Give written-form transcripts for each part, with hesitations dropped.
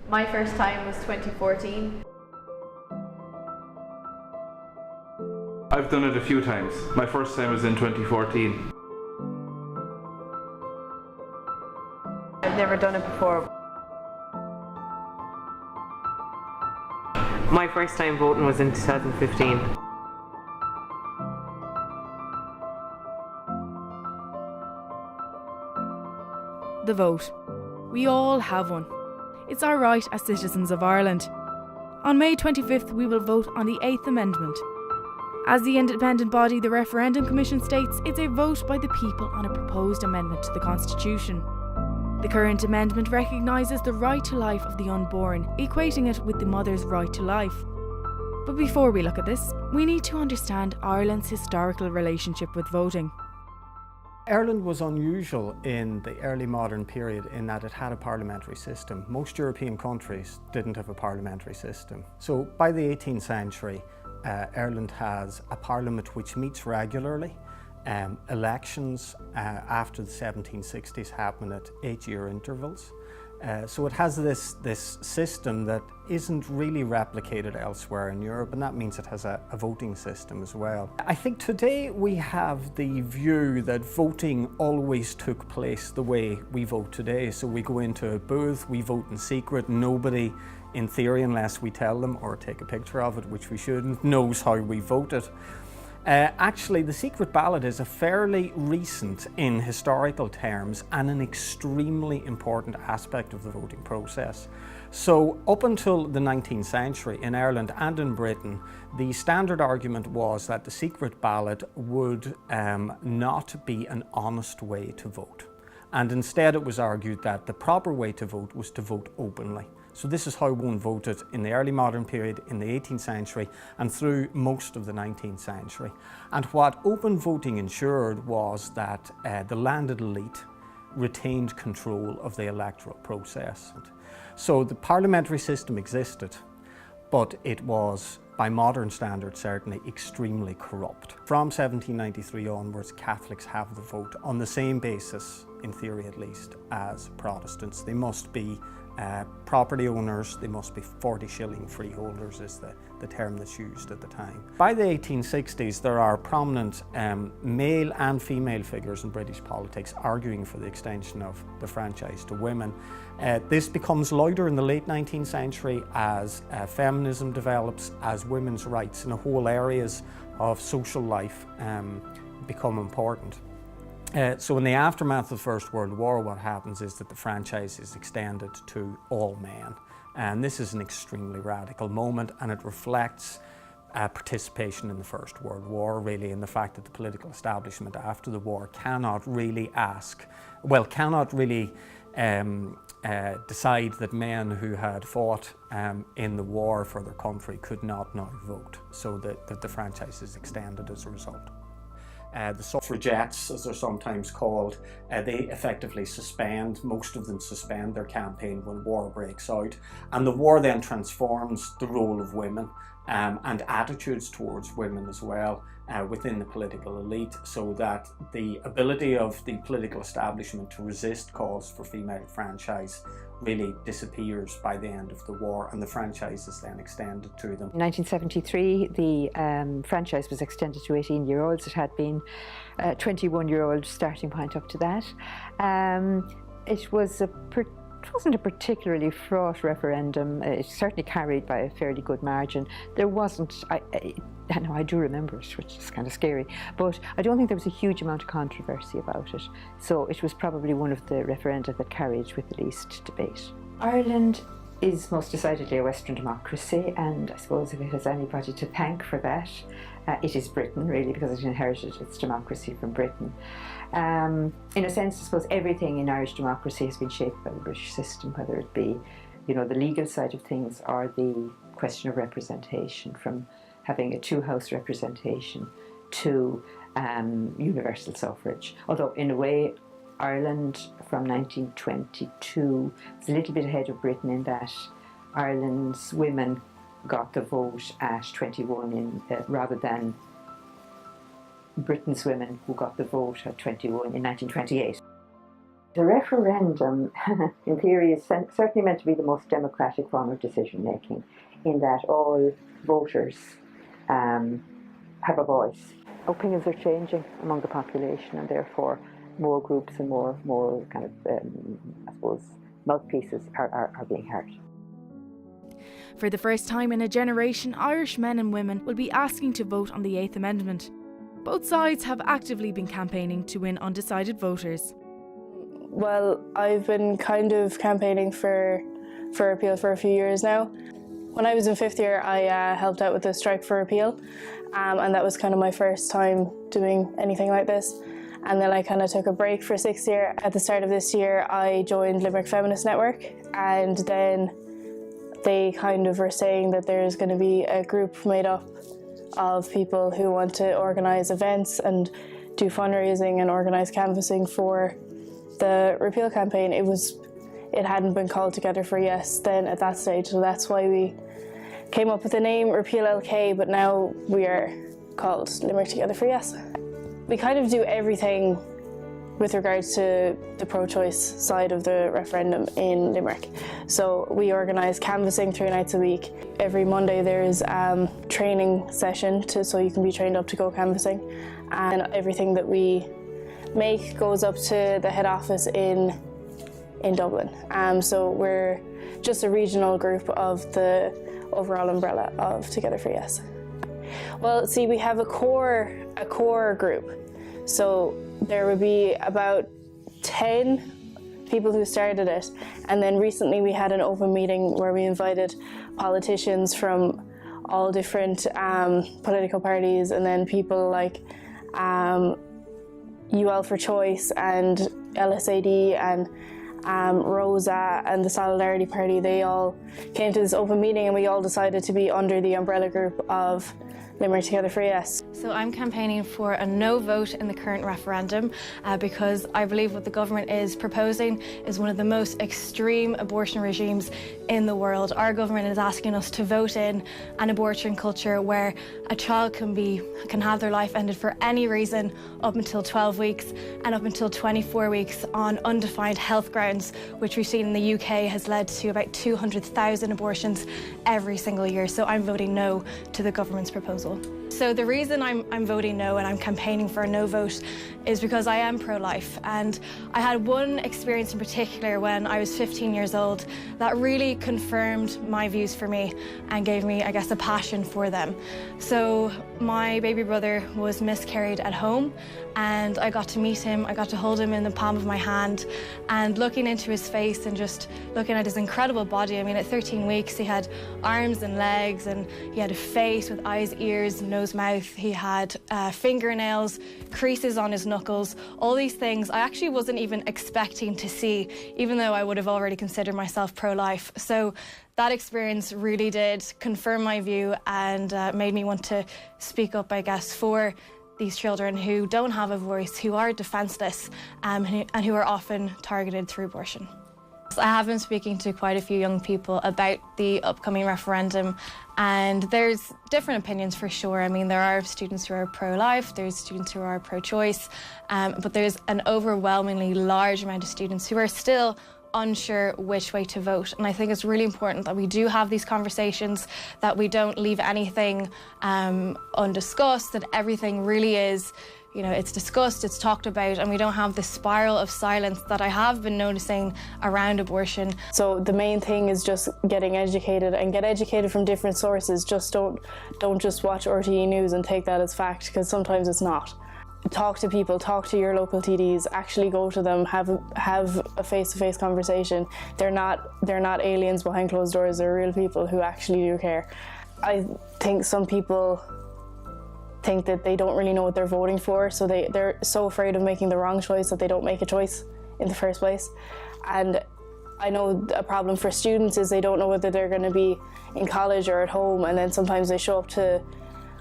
My first time was 2014. I've done it a few times. My first time was in 2014. I've never done it before. My first time voting was in 2015. The vote. We all have one. It's our right as citizens of Ireland. On May 25th, we will vote on the 8th Amendment. As the independent body, the Referendum Commission states, it's a vote by the people on a proposed amendment to the Constitution. The current amendment recognises the right to life of the unborn, equating it with the mother's right to life. But before we look at this, we need to understand Ireland's historical relationship with voting. Ireland was unusual in the early modern period in that it had a parliamentary system. Most European countries didn't have a parliamentary system. So by the 18th century, Ireland has a parliament which meets regularly. Elections after the 1760s happen at 8-year intervals. So it has this system that isn't really replicated elsewhere in Europe, and that means it has a voting system as well. I think today we have the view that voting always took place the way we vote today. So we go into a booth, we vote in secret, nobody in theory, unless we tell them or take a picture of it, which we shouldn't, knows how we voted. Actually, the secret ballot is a fairly recent, in historical terms, and an extremely important aspect of the voting process. So up until the 19th century in Ireland and in Britain, the standard argument was that the secret ballot would not be an honest way to vote. And instead it was argued that the proper way to vote was to vote openly. So this is how one voted in the early modern period, in the 18th century, and through most of the 19th century. And what open voting ensured was that the landed elite retained control of the electoral process. So the parliamentary system existed, but it was, by modern standards certainly, extremely corrupt. From 1793 onwards, Catholics have the vote on the same basis, in theory at least, as Protestants. They must be property owners, they must be 40-shilling freeholders is the term that's used at the time. By the 1860s, there are prominent male and female figures in British politics arguing for the extension of the franchise to women. This becomes louder in the late 19th century as feminism develops, as women's rights in whole areas of social life become important. So in the aftermath of the First World War, what happens is that the franchise is extended to all men. And this is an extremely radical moment, and it reflects participation in the First World War, really, and the fact that the political establishment after the war cannot really decide that men who had fought in the war for their country could not now vote. So that the franchise is extended as a result. The suffragettes, as they're sometimes called, they effectively most of them suspend their campaign when war breaks out. And the war then transforms the role of women and attitudes towards women as well within the political elite, so that the ability of the political establishment to resist calls for female franchise really disappears by the end of the war, and the franchise is then extended to them. In 1973, the franchise was extended to 18-year-olds. It had been a 21-year-old starting point up to that. It wasn't a particularly fraught referendum. It certainly carried by a fairly good margin. There wasn't, I know I do remember it, which is kind of scary, but I don't think there was a huge amount of controversy about it. So it was probably one of the referenda that carried with the least debate. Ireland is most decidedly a Western democracy, and I suppose if it has anybody to thank for that, it is Britain, really, because it inherited its democracy from Britain. In a sense, I suppose everything in Irish democracy has been shaped by the British system, whether it be, the legal side of things or the question of representation, from having a two-house representation to universal suffrage. Although, in a way, Ireland from 1922 was a little bit ahead of Britain in that Ireland's women got the vote at 21 rather than Britain's women who got the vote at 21 in 1928. The referendum, in theory, is certainly meant to be the most democratic form of decision-making, in that all voters have a voice. Opinions are changing among the population, and therefore more groups and more kind of, I suppose, mouthpieces are being heard. For the first time in a generation, Irish men and women will be asking to vote on the 8th Amendment. Both sides have actively been campaigning to win undecided voters. Well, I've been kind of campaigning for repeal for a few years now. When I was in 5th year, I helped out with the strike for repeal, and that was kind of my first time doing anything like this. And then I kind of took a break for 6th year. At the start of this year, I joined Limerick Feminist Network, and then they kind of were saying that there's going to be a group made up of people who want to organise events and do fundraising and organise canvassing for the repeal campaign. It hadn't been called together for Yes then at that stage, so that's why we came up with the name Repeal LK, but now we are called Limerick Together for Yes. We kind of do everything with regards to the pro-choice side of the referendum in Limerick. So we organise canvassing 3 nights a week. Every Monday there's a training session so you can be trained up to go canvassing, and everything that we make goes up to the head office in Dublin. So we're just a regional group of the overall umbrella of Together for Yes. Well, see, we have a core group. So there would be about 10 people who started it, and then recently we had an open meeting where we invited politicians from all different political parties, and then people like UL for Choice and LSAD and Rosa and the Solidarity Party. They all came to this open meeting, and we all decided to be under the umbrella group of Limerick Together for Yes. So I'm campaigning for a no vote in the current referendum because I believe what the government is proposing is one of the most extreme abortion regimes in the world. Our government is asking us to vote in an abortion culture where a child can have their life ended for any reason up until 12 weeks and up until 24 weeks on undefined health grounds, which we've seen in the UK has led to about 200,000 abortions every single year. So I'm voting no to the government's proposal. So the reason I'm voting no and I'm campaigning for a no vote is because I am pro-life, and I had one experience in particular when I was 15 years old that really confirmed my views for me and gave me, I guess, a passion for them. So my baby brother was miscarried at home, and I got to meet him, I got to hold him in the palm of my hand, and looking into his face and just looking at his incredible body. I mean, at 13 weeks he had arms and legs, and he had a face with eyes, ears, nose, mouth. He had fingernails, creases on his knuckles, all these things I actually wasn't even expecting to see, even though I would have already considered myself pro-life. So that experience really did confirm my view and made me want to speak up, I guess, for these children who don't have a voice, who are defenceless, and who are often targeted through abortion. I have been speaking to quite a few young people about the upcoming referendum, and there's different opinions for sure. I mean, there are students who are pro-life, there's students who are pro-choice, but there's an overwhelmingly large amount of students who are still unsure which way to vote. And I think it's really important that we do have these conversations, that we don't leave anything undiscussed, that everything really is, you know, it's discussed, it's talked about, and we don't have this spiral of silence that I have been noticing around abortion. So the main thing is just getting educated, and get educated from different sources. Just don't just watch RTE News and take that as fact, because sometimes it's not. Talk to people, talk to your local TDs, actually go to them, have a face-to-face conversation. They're not aliens behind closed doors, they're real people who actually do care. I think some people think that they don't really know what they're voting for, so they're so afraid of making the wrong choice that they don't make a choice in the first place. And I know a problem for students is they don't know whether they're going to be in college or at home, and then sometimes they show up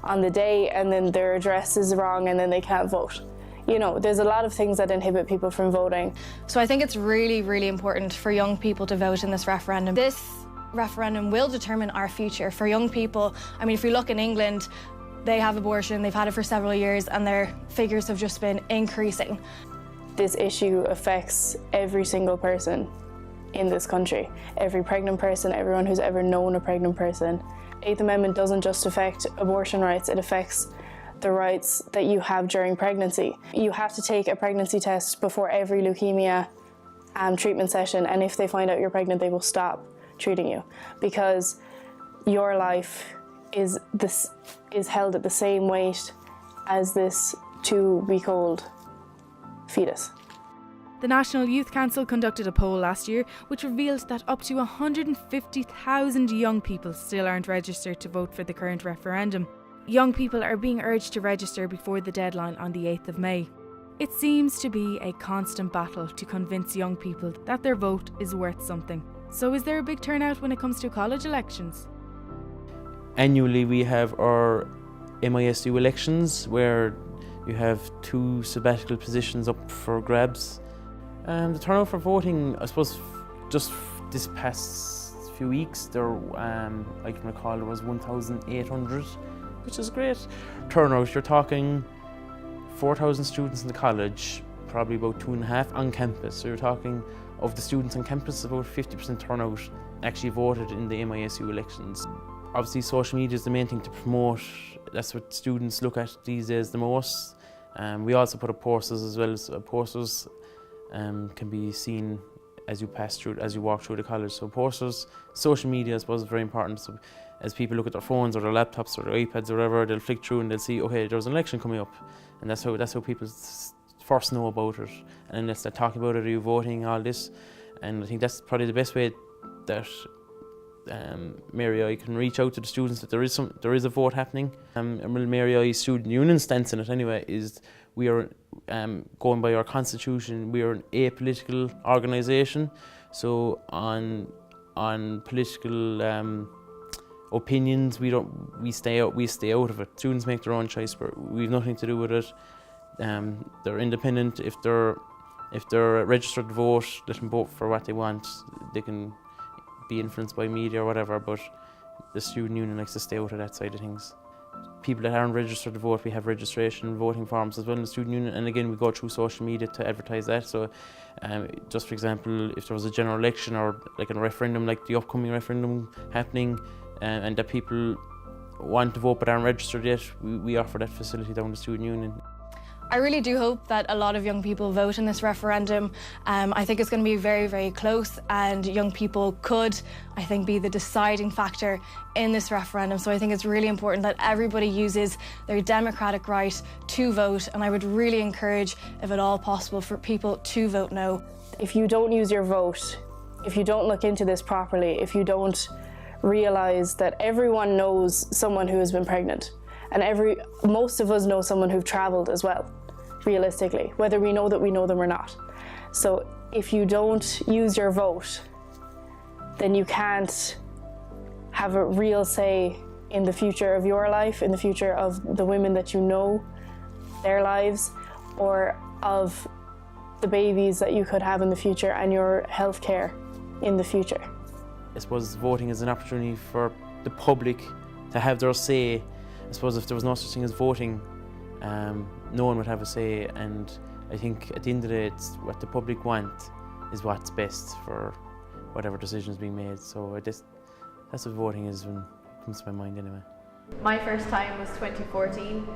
on the day and then their address is wrong and then they can't vote. You know, there's a lot of things that inhibit people from voting. So I think it's really, really important for young people to vote in this referendum. This referendum will determine our future. For young people, I mean, if we look in England, they have abortion, they've had it for several years, and their figures have just been increasing. this issue affects every single person in this country. Every pregnant person, everyone who's ever known a pregnant person. 8th Amendment doesn't just affect abortion rights, it affects the rights that you have during pregnancy. You have to take a pregnancy test before every leukemia treatment session, and if they find out you're pregnant, they will stop treating you, because your life is held at the same weight as this 2-week-old fetus. The National Youth Council conducted a poll last year which revealed that up to 150,000 young people still aren't registered to vote for the current referendum. Young people are being urged to register before the deadline on the 8th of May. It seems to be a constant battle to convince young people that their vote is worth something. So is there a big turnout when it comes to college elections? Annually we have our MISU elections where you have 2 sabbatical positions up for grabs. The turnout for voting, I suppose, just this past few weeks, I can recall there was 1,800, which is great turnout. You're talking 4,000 students in the college, probably about 2.5 on campus. So you're talking, of the students on campus, about 50% turnout actually voted in the MISU elections. Obviously social media is the main thing to promote. That's what students look at these days the most. We also put up posters as well. So posters can be seen as you walk through the college. So posters, social media I suppose is very important. So as people look at their phones or their laptops or their iPads or whatever, they'll flick through and they'll see, okay, there's an election coming up. And that's how people first know about it. And they'll start talking about it, are you voting, all this. And I think that's probably the best way that Mary I can reach out to the students that there is a vote happening. Mary I Student Union stance in it anyway is we are going by our constitution, we are an apolitical organisation. So on political opinions, we stay out of it. Students make their own choice, but we've nothing to do with it. They're independent. If they're registered to vote, let them vote for what they want. They can be influenced by media or whatever, but the student union likes to stay out of that side of things. People that aren't registered to vote, we have registration voting forms as well in the student union, and again we go through social media to advertise that. So just for example, if there was a general election or like a referendum, like the upcoming referendum happening, and that people want to vote but aren't registered yet, we offer that facility down the student union. I really do hope that a lot of young people vote in this referendum. I think it's going to be very, very close, and young people could, I think, be the deciding factor in this referendum. So I think it's really important that everybody uses their democratic right to vote, and I would really encourage, if at all possible, for people to vote no. If you don't use your vote, if you don't look into this properly, if you don't realise that everyone knows someone who has been pregnant, and most of us know someone who've travelled as well, realistically, whether we know them or not. So if you don't use your vote, then you can't have a real say in the future of your life, in the future of the women that you know, their lives, or of the babies that you could have in the future and your health care in the future. I suppose voting is an opportunity for the public to have their say. I suppose if there was no such thing as voting, no one would have a say, and I think at the end of the day, it's what the public want is what's best for whatever decision is being made. So that's what voting is when it comes to my mind anyway. My first time was 2014.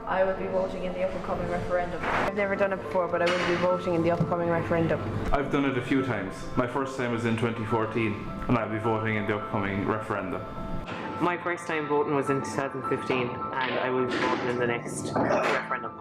I will be voting in the upcoming referendum. I've never done it before, but I will be voting in the upcoming referendum. I've done it a few times. My first time was in 2014, and I'll be voting in the upcoming referendum. My first time voting was in 2015, and I will be voting in the next referendum.